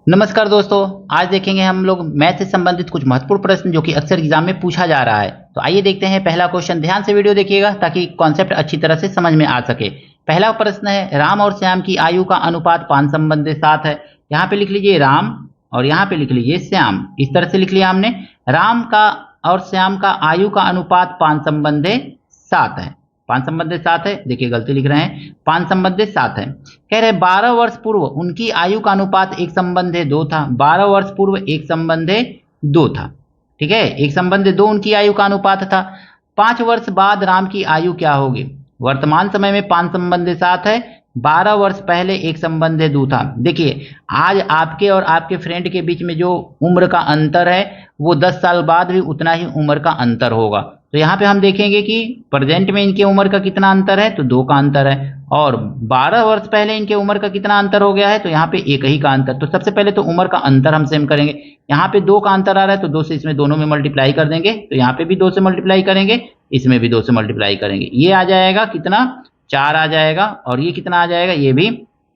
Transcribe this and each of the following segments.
नमस्कार दोस्तों, आज देखेंगे हम लोग मैथ से संबंधित कुछ महत्वपूर्ण प्रश्न जो कि अक्सर एग्जाम में पूछा जा रहा है। तो आइए देखते हैं पहला क्वेश्चन। ध्यान से वीडियो देखिएगा ताकि कॉन्सेप्ट अच्छी तरह से समझ में आ सके। पहला प्रश्न है, राम और श्याम की आयु का अनुपात 5 संबंधी 7 है। यहाँ पे लिख लीजिए राम और यहाँ पे लिख लीजिए श्याम। इस तरह से लिख लिया हमने। राम का और श्याम का आयु का अनुपात 5 संबंधी 7 है। 5 संबंधी 7 है, देखिए गलती लिख रहे हैं, 5 संबंधी 7 है। कह रहे 12 वर्ष पूर्व उनकी आयु का अनुपात 1 संबंधी 2 था। 12 वर्ष पूर्व 1 संबंधी 2 था, ठीक है, 1 संबंधी 2 उनकी आयु का अनुपात था। 5 वर्ष बाद राम की आयु क्या होगी? वर्तमान समय में 5 संबंधी 7 है, 12 वर्ष पहले 1 संबंधी 2 था। देखिए आज आपके और आपके फ्रेंड के बीच में जो उम्र का अंतर है वो 10 साल बाद भी उतना ही उम्र का अंतर होगा। तो यहाँ पे हम देखेंगे कि प्रेजेंट में इनके उम्र का कितना अंतर है, तो 2 का अंतर है, और 12 वर्ष पहले इनके उम्र का कितना अंतर हो गया है, तो यहाँ पे 1 ही का अंतर। तो सबसे पहले तो उम्र का अंतर हम सेम करेंगे। यहाँ पे 2 का अंतर आ रहा है तो 2 से इसमें दोनों में मल्टीप्लाई कर देंगे। तो यहाँ पे भी 2 से मल्टीप्लाई करेंगे, इसमें भी 2 से मल्टीप्लाई करेंगे। ये आ जाएगा कितना, 4 आ जाएगा, और ये कितना आ जाएगा, ये भी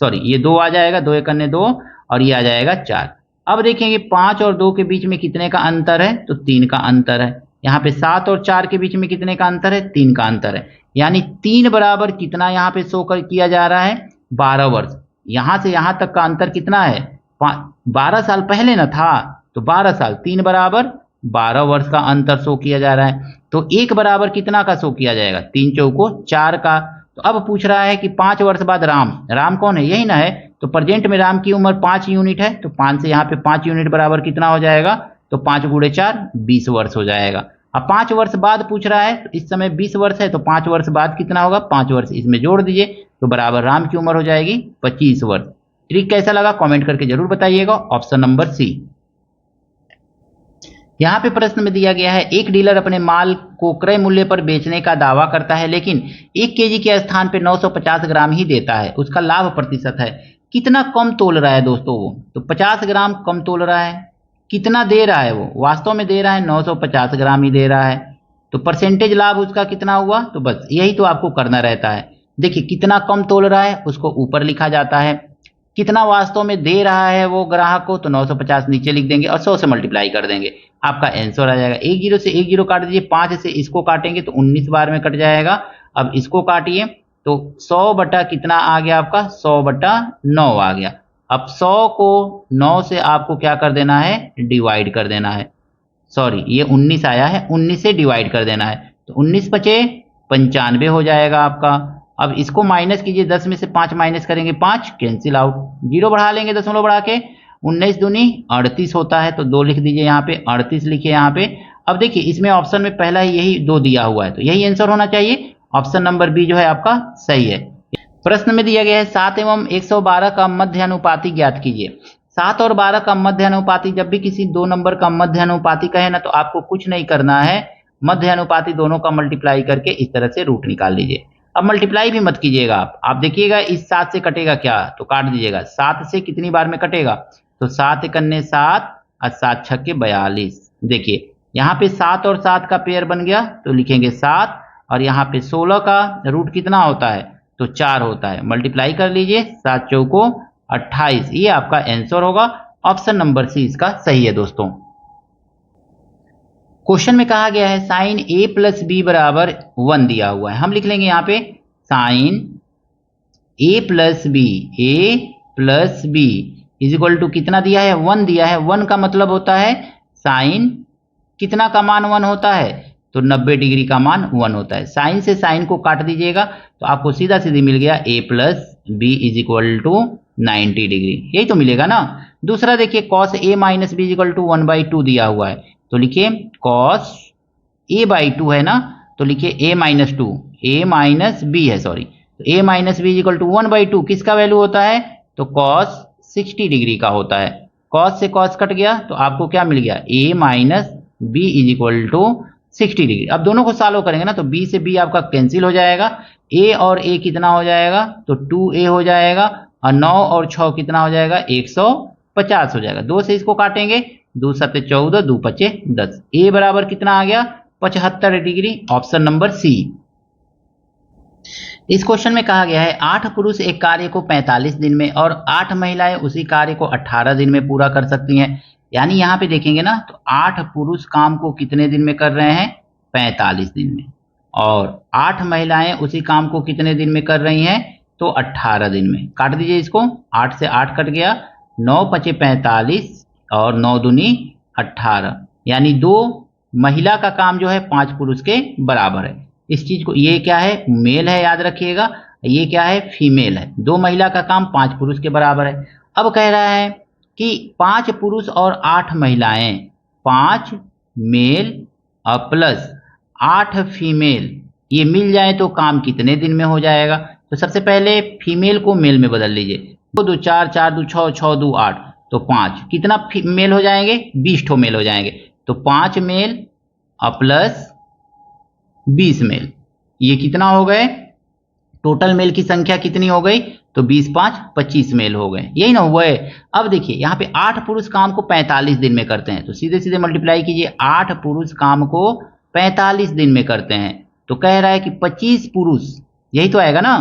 सॉरी ये 2 आ जाएगा, 2 एक अन्य 2, और ये आ जाएगा 4। अब देखेंगे 5 और 2 के बीच में कितने का अंतर है, तो 3 का अंतर है। यहाँ पे 7 और 4 के बीच में कितने का अंतर है, 3 का अंतर है। यानी 3 बराबर कितना यहाँ पे शो किया जा रहा है, 12 वर्ष। यहाँ से यहाँ तक का अंतर कितना है, 12 साल पहले ना था, तो 12 साल, 3 बराबर 12 वर्ष का अंतर शो किया जा रहा है। तो 1 बराबर कितना का शो किया जाएगा, 3 चौको 4 का। तो अब पूछ रहा है कि 5 वर्ष बाद राम कौन है, यही ना है। तो प्रेजेंट में राम की उम्र 5 यूनिट है, तो 5 से यहाँ पे 5 यूनिट बराबर कितना हो जाएगा, तो 5 गुणे 4 20 वर्ष हो जाएगा। अब 5 वर्ष बाद पूछ रहा है, तो इस समय 20 वर्ष है, तो 5 वर्ष बाद कितना होगा, 5 वर्ष इसमें जोड़ दीजिए, तो बराबर राम की उम्र हो जाएगी 25 वर्ष। ट्रिक कैसा लगा कमेंट करके जरूर बताइएगा। Option number C. यहाँ पे प्रश्न में दिया गया है, एक डीलर अपने माल को क्रय मूल्य पर बेचने का दावा करता है लेकिन 1 केजी के स्थान पे 950 ग्राम ही देता है। उसका लाभ प्रतिशत है। कितना कम तोल रहा है दोस्तों वो, तो 50 ग्राम कम तोल रहा है। कितना दे रहा है वो, वास्तव में दे रहा है 950 ग्राम ही दे रहा है। तो परसेंटेज लाभ उसका कितना हुआ, तो बस यही तो आपको करना रहता है। देखिए कितना कम तोल रहा है उसको ऊपर लिखा जाता है, कितना वास्तव में दे रहा है वो ग्राहक को, तो 950 नीचे लिख देंगे और 100 से मल्टीप्लाई कर देंगे, आपका आंसर आ जाएगा। 1 जीरो से 1 जीरो काट दीजिए, 5 से इसको काटेंगे तो 19 बार में कट जाएगा। अब इसको काटिए तो 100 बटा कितना आ गया आपका, 100 बटा 9 आ गया। अब 100 को 9 से आपको क्या कर देना है, डिवाइड कर देना है। सॉरी ये 19 आया है, 19 से डिवाइड कर देना है, तो 19 पचे 95 हो जाएगा आपका। अब इसको माइनस कीजिए, 10 में से 5 माइनस करेंगे 5 कैंसिल आउट, जीरो बढ़ा लेंगे, दशमलव बढ़ा के 19 दूनी 38 होता है, तो 2 लिख दीजिए यहाँ पे, 38 लिखिए यहाँ पे। अब देखिए इसमें ऑप्शन में पहला ही यही 2 दिया हुआ है, तो यही आंसर होना चाहिए। ऑप्शन नंबर बी जो है आपका सही है। प्रश्न में दिया गया है 7 एवं 112 का मध्य अनुपाती ज्ञात कीजिए। 7 और 12 का मध्य अनुपाती, जब भी किसी 2 नंबर का मध्य अनुपाती कहे ना, तो आपको कुछ नहीं करना है, मध्य अनुपाती दोनों का मल्टीप्लाई करके इस तरह से रूट निकाल लीजिए। अब मल्टीप्लाई भी मत कीजिएगा आप देखिएगा इस 7 से कटेगा क्या, तो काट दीजिएगा। 7 से कितनी बार में कटेगा, तो 7 एकन्ने 7 और 7 छक्के 42। देखिए यहाँ पे 7 और 7 का पेयर बन गया, तो लिखेंगे 7, और यहाँ पे 16 का रूट कितना होता है, तो 4 होता है। मल्टीप्लाई कर लीजिए, 7 चौको 28, ये आपका आंसर होगा। ऑप्शन नंबर सी इसका सही है दोस्तों। क्वेश्चन में कहा गया है साइन ए प्लस बी बराबर 1 दिया हुआ है। हम लिख लेंगे यहाँ पे sine a plus b is equal to कितना दिया है, 1 दिया है। 1 का मतलब होता है साइन कितना का मान 1 होता है, तो 90 डिग्री का मान 1 होता है। साइन से साइन को काट दीजिएगा तो आपको सीधा सीधी मिल गया a plus b is equal to 90 degree, यही तो मिलेगा ना। दूसरा देखिए cos a minus b is equal to 1/2 दिया हुआ है, तो लिखिए कॉस a/2 है ना, तो लिखिए a माइनस बी है, सॉरी, तो a minus b is equal to 1/2 किसका वैल्यू होता है, तो कॉस 60 डिग्री का होता है। कॉस से कॉस कट गया तो आपको क्या मिल गया, a minus b is equal to 60 degree. अब दोनों को सॉल्व करेंगे ना, तो b से b आपका कैंसिल हो जाएगा, a और a कितना हो जाएगा, तो 2a हो जाएगा, और 9 और 6 कितना हो जाएगा, 150 हो जाएगा। 2 से इसको काटेंगे, 2 7 14, 2 5 10, a बराबर कितना आ गया, 75 डिग्री। ऑप्शन नंबर सी। इस क्वेश्चन में कहा गया है 8 पुरुष एक कार्य को 45 दिन में और 8 महिलाएं उसी कार्य को 18 दिन में पूरा कर सकती हैं। यानी यहाँ पे देखेंगे ना तो 8 पुरुष काम को कितने दिन में कर रहे हैं, 45 दिन में, और 8 महिलाएं उसी काम को कितने दिन में कर रही हैं, तो 18 दिन में। काट दीजिए इसको, 8 से 8 कट गया, 9 पचे 45 और 9 दूनी 18, यानी 2 महिला का काम जो है 5 पुरुष के बराबर है। इस चीज को, ये क्या है, मेल है, याद रखिएगा, ये क्या है, फीमेल है। 2 महिला का काम 5 पुरुष के बराबर है। अब कह रहा है कि 5 पुरुष और 8 महिलाएं, 5 मेल और प्लस 8 फीमेल, ये मिल जाए तो काम कितने दिन में हो जाएगा। तो सबसे पहले फीमेल को मेल में बदल लीजिए, 2 2 4 4 2 6 6 2 8, तो 5 कितना मेल हो जाएंगे, 20 ठो मेल हो जाएंगे। तो 5 मेल और प्लस 20 मेल, ये कितना हो गए, टोटल मेल की संख्या कितनी हो गई, तो 20 5 25 मेल हो गए, यही ना हुआ है। अब देखिए यहाँ पे 8 पुरुष काम को 45 दिन में करते हैं, तो सीधे सीधे मल्टीप्लाई कीजिए, 8 पुरुष काम को 45 दिन में करते हैं, तो कह रहा है कि 25 पुरुष, यही तो आएगा ना,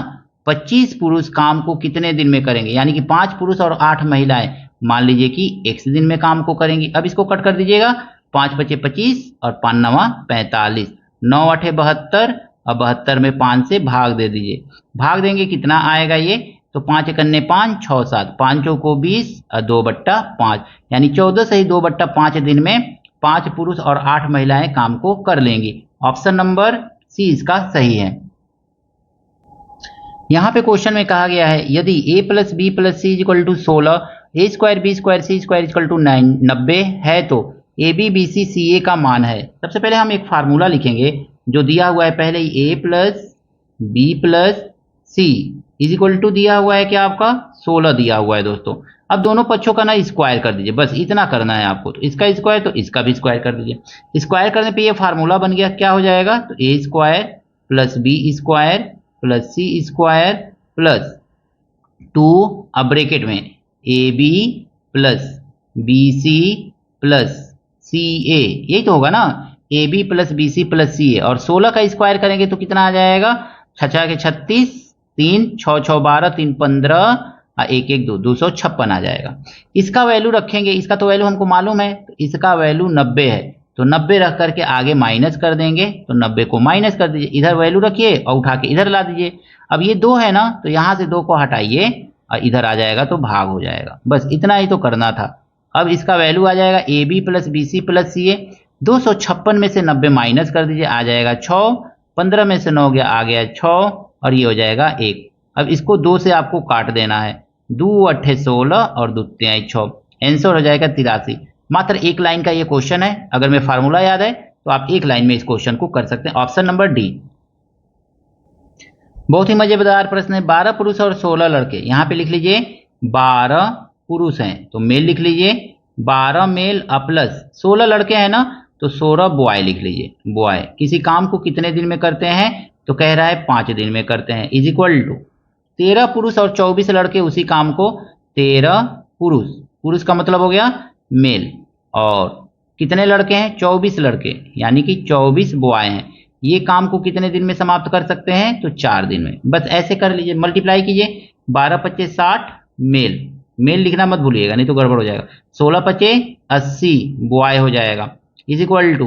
25 पुरुष काम को कितने दिन में करेंगे, यानी कि 5 पुरुष और 8 महिलाएं मान लीजिए कि x दिन में काम को करेंगी। अब इसको कट कर दीजिएगा, 5 बचे 25 और 5 9 45, 9 8 72 और 72 में 5 से भाग दे दीजिए, भाग देंगे कितना आएगा ये, तो 5 कन्ने 5 6 7, 5 चौको 20 और 2/5, यानी 14 से ही 2/5 दिन में 5 पुरुष और 8 महिलाएं काम को कर लेंगी। ऑप्शन नंबर सी इसका सही है। यहाँ पे क्वेश्चन में कहा गया है यदि a plus b plus c equal to 16, a square b square c square equal to 90 है तो ए बी बी सी सी ए का मान है। सबसे पहले हम एक फार्मूला लिखेंगे जो दिया हुआ है, पहले a plus b plus c is equal to दिया हुआ है क्या, आपका 16 दिया हुआ है दोस्तों। अब दोनों पक्षों का ना स्क्वायर कर दीजिए, बस इतना करना है आपको, तो इसका स्क्वायर तो इसका भी स्क्वायर कर दीजिए। स्क्वायर करने पे ये फार्मूला बन गया, क्या हो जाएगा, तो A square plus B square plus C square plus 2, अब ब्रैकेट में A B plus B C plus C A, यही तो होगा ना, A B plus B C plus C A, और 16 का स्क्वायर करेंगे तो कितना आ जाएगा, 6 के 36, 3 6 6 12, 3 15 और 1 1 2, 256 आ जाएगा। इसका वैल्यू रखेंगे, इसका तो वैल्यू हमको मालूम है, तो इसका वैल्यू 90 है, तो 90 रख करके आगे माइनस कर देंगे, तो 90 को माइनस कर दीजिए, इधर वैल्यू रखिए और उठा के इधर ला दीजिए। अब ये 2 है ना, तो यहाँ से 2 को हटाइए और इधर आ जाएगा तो भाग हो जाएगा, बस इतना ही तो करना था। अब इसका वैल्यू आ जाएगा A B plus B C plus C A, 256 में से 90 माइनस कर दीजिए, आ जाएगा 6, 15 में से 9 गया, आ गया 6 और ये हो जाएगा 1। अब इसको 2 से आपको काट देना है, 2 8 16 और 2 3 6, आंसर हो जाएगा 83। मात्र एक लाइन का ये क्वेश्चन है, अगर मैं फार्मूला याद है तो आप एक लाइन में इस क्वेश्चन को कर सकते हैं। Option number D. बहुत ही मजेदार प्रश्न है, 12 पुरुष और 16 लड़के, यहाँ पे लिख लीजिए 12 पुरुष हैं तो मेल लिख लीजिए, 12 मेल प्लस 16 लड़के हैं ना, तो 16 बॉय लिख लीजिए। बॉय किसी काम को कितने दिन में करते हैं, तो कह रहा है 5 दिन में करते हैं, इज इक्वल टू 13 पुरुष और 24 लड़के उसी काम को, 13 पुरुष, पुरुष का मतलब हो गया मेल, और कितने लड़के हैं, 24 लड़के, यानी कि 24 बॉय हैं, ये काम को कितने दिन में समाप्त कर सकते हैं, तो 4 दिन में। बस ऐसे कर लीजिए, मल्टीप्लाई कीजिए, 12 पच्चे 60 मेल, मेल लिखना मत भूलिएगा नहीं तो गड़बड़ हो जाएगा, 16 पच्चे 80 बॉय हो जाएगा, इज इक्वल टू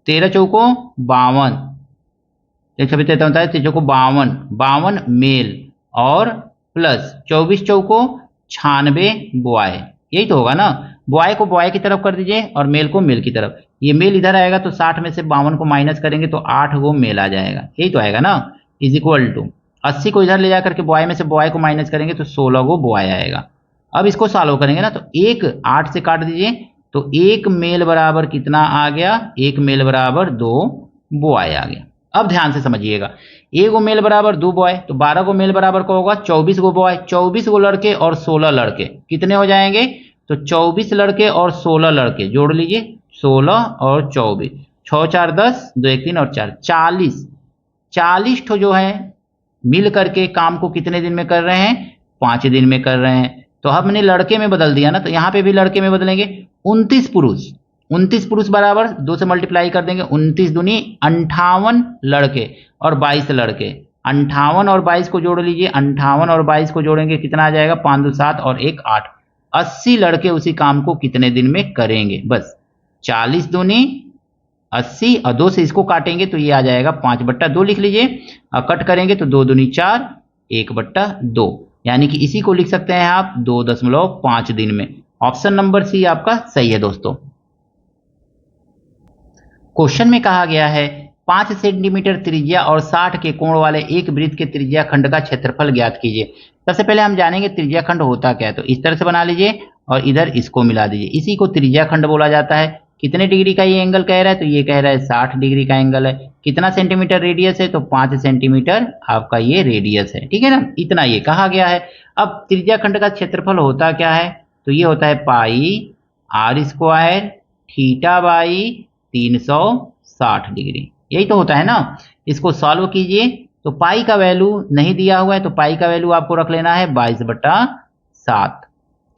13 चौको 52, 53 चौको 52 मेल और प्लस 24 चौको 96 बॉय, यही तो होगा ना। बॉय को बॉय की तरफ कर दीजिए और मेल को मेल की तरफ, ये मेल इधर आएगा तो 60 में से 52 को माइनस करेंगे तो 8 गो मेल आ जाएगा, यही तो आएगा ना, इज इक्वल टू 80 को इधर ले जाकर के बॉय में से बॉय को माइनस करेंगे तो 16 गो बॉय आएगा। अब इसको सॉल्व करेंगे ना, तो 1 8 से काट दीजिए, तो 1 मेल बराबर कितना आ गया, 1 मेल बराबर 2 बॉय आ गया। अब ध्यान से समझिएगा, 1 गो मेल बराबर 2 बॉय, तो 12 गो मेल बराबर क्या होगा, 24 गो बॉय, 24 गो लड़के और 16 लड़के कितने हो जाएंगे, तो 24 लड़के और 16 लड़के जोड़ लीजिए, 16 और 24, 6 4 10, 2 1 3 और 4 40 ठो जो है मिल करके काम को कितने दिन में कर रहे हैं, 5 दिन में कर रहे हैं। तो हमने लड़के में बदल दिया ना, तो यहाँ पे भी लड़के में बदलेंगे, 29 पुरुष, 29 पुरुष बराबर 2 से मल्टीप्लाई कर देंगे, 29 दूनी 58 लड़के और 22 लड़के, 58 और 22 को जोड़ लीजिए, 58 और 22 को जोड़ेंगे कितना आ जाएगा, 5 2 7 और 1 8। 80 लड़के उसी काम को कितने दिन में करेंगे, बस 40 दूनी 80 और 2 से इसको काटेंगे तो ये आ जाएगा 5/2 लिख लीजिए, और कट करेंगे तो 2 दूनी 4 1/2, यानी कि इसी को लिख सकते हैं आप 2.5 दिन में। ऑप्शन नंबर सी आपका सही है दोस्तों। क्वेश्चन में कहा गया है 5 सेंटीमीटर त्रिज्या और 60 के कोण वाले एक वृत्त के त्रिज्या खंड का क्षेत्रफल ज्ञात कीजिए। सबसे पहले हम जानेंगे त्रिज्या खंड होता क्या है, तो इस तरह से बना लीजिए और इधर इसको मिला दीजिए, इसी को त्रिज्या खंड बोला जाता है। कितने डिग्री का ये एंगल कह रहा है, तो ये कह रहा है 60 डिग्री का एंगल है। कितना सेंटीमीटर रेडियस है, तो 5 सेंटीमीटर आपका ये रेडियस है, ठीक है ना, इतना ये कहा गया है। अब त्रिज्या खंड का क्षेत्रफल होता क्या है, तो ये होता है पाई r² थीटा बाई 360 डिग्री, यही तो होता है ना। इसको सॉल्व कीजिए तो पाई का वैल्यू नहीं दिया हुआ है, तो पाई का वैल्यू आपको रख लेना है 22/7,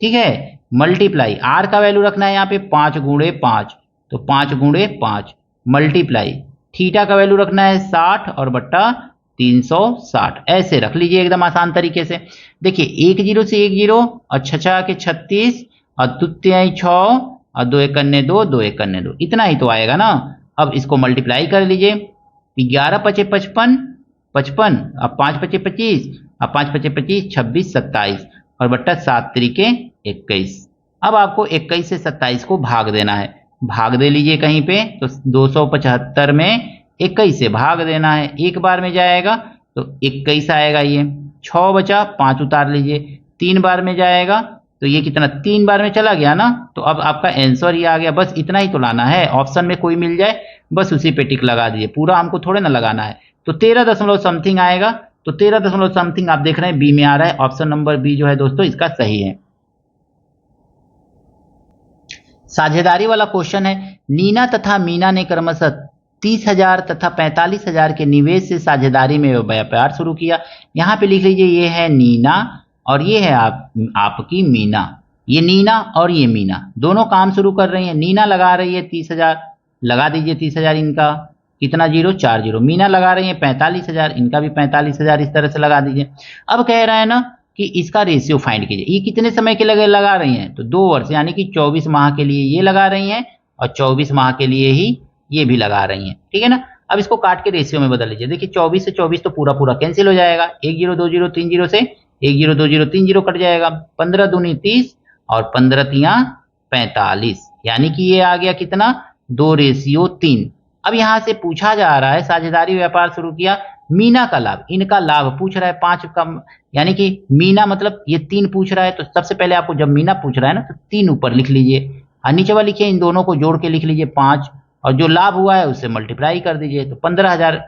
ठीक है। मल्टीप्लाई आर का वैल्यू रखना है यहाँ पे 5 × 5, तो 5 × 5 मल्टीप्लाई थीटा का वैल्यू रखना है 60 और बट्टा 360, ऐसे रख लीजिए एकदम आसान तरीके से। देखिए 1 0 से 1 0 और 6 के 36 और 2 तिहाई 6 और 2 1 2 2 1 2, इतना ही तो आएगा ना। अब इसको मल्टीप्लाई कर लीजिए, 11 × 5 = 55, अब 5 × 5 = 25, अब 5 × 5 = 25, 26 27 और बट्टा 7 3 21। अब आपको 21 से 27 को भाग देना है, भाग दे लीजिए कहीं पे, तो 275 में 21 से भाग देना है, एक बार में जाएगा तो 21 आएगा, ये 6 बचा, 5 उतार लीजिए, 3 बार में जाएगा तो ये कितना 3 बार में चला गया ना, तो अब आपका आंसर ये आ गया। बस इतना ही तो लाना है, ऑप्शन में कोई मिल जाए बस उसी पे टिक लगा दीजिए, पूरा हमको थोड़े ना लगाना है। तो 13 दशमलव समथिंग आएगा, तो 13 दशमलव समथिंग आप देख रहे हैं बी में आ रहा है, ऑप्शन नंबर बी जो है दोस्तों इसका सही है। साझेदारी वाला क्वेश्चन है, नीना तथा मीना ने क्रमशः 30,000 तथा 45,000 के निवेश से साझेदारी में व्यापार शुरू किया। यहाँ पे लिख लीजिए ये है नीना और ये है आपकी मीना, ये नीना और ये मीना दोनों काम शुरू कर रही हैं। नीना लगा रही है 30,000, लगा दीजिए 30,000, इनका कितना 0 4 0। मीना लगा रही है 45,000, इनका भी 45,000, इस तरह से लगा दीजिए। अब कह रहा है ना कि इसका रेशियो फाइंड कीजिए, ये कितने समय के लगा रही हैं, तो 2 वर्ष यानी कि 24 माह के लिए ये लगा रही हैं और 24 माह के लिए ही ये भी लगा रही हैं, ठीक है ना। अब इसको काट के रेशियो में बदल लीजिए, देखिए 24 से 24 तो पूरा पूरा कैंसिल हो जाएगा, 1 0 2 0 3 0 से 1 0 2 0 3 0 कट जाएगा, 15 दूनी 30 और 15 तियां 45, यानी कि ये आ गया कितना 2:3। अब यहाँ से पूछा जा रहा है साझेदारी व्यापार शुरू किया, मीना का लाभ, इनका लाभ पूछ रहा है 5 का, यानी कि मीना मतलब ये 3 पूछ रहा है, तो सबसे पहले आपको जब मीना पूछ रहा है ना तो 3 ऊपर लिख लीजिए और नीचे वाला लिखिए, इन दोनों को जोड़ के लिख लीजिए 5 और जो लाभ हुआ है उससे मल्टीप्लाई कर दीजिए, तो 15,000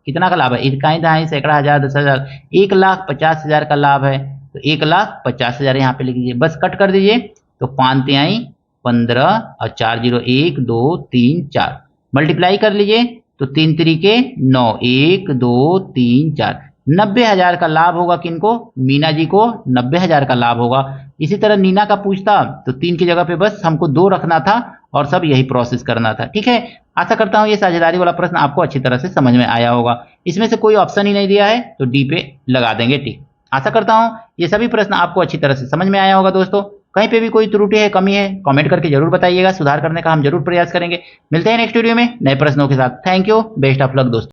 कितना का लाभ है, इकाई दहाई सैकड़ा हजार 10,000, 1,50,000 का लाभ है, तो 1,50,000 यहाँ पे लिख लीजिए, बस कट कर दीजिए, तो 5 तिहाई 15 और 4 0 1 2 3 4 मल्टीप्लाई कर लीजिए, तो 3 3 9 1 2 3 4 90,000 का लाभ होगा किनको, मीना जी को 90,000 का लाभ होगा। इसी तरह नीना का पूछता तो 3 की जगह पे बस हमको 2 रखना था और सब यही प्रोसेस करना था, ठीक है। आशा करता हूं ये साझेदारी वाला प्रश्न आपको अच्छी तरह से समझ में आया होगा। इसमें से कोई ऑप्शन ही नहीं दिया है तो डी पे लगा देंगे टिक। आशा करता हूं ये सभी प्रश्न आपको अच्छी तरह से समझ में आया होगा दोस्तों। कहीं पे भी कोई त्रुटि है, कमी है, कमेंट करके जरूर बताइएगा, सुधार करने का हम जरूर प्रयास करेंगे। मिलते हैं नेक्स्ट वीडियो में नए प्रश्नों के साथ। Thank you, best of luck दोस्तों।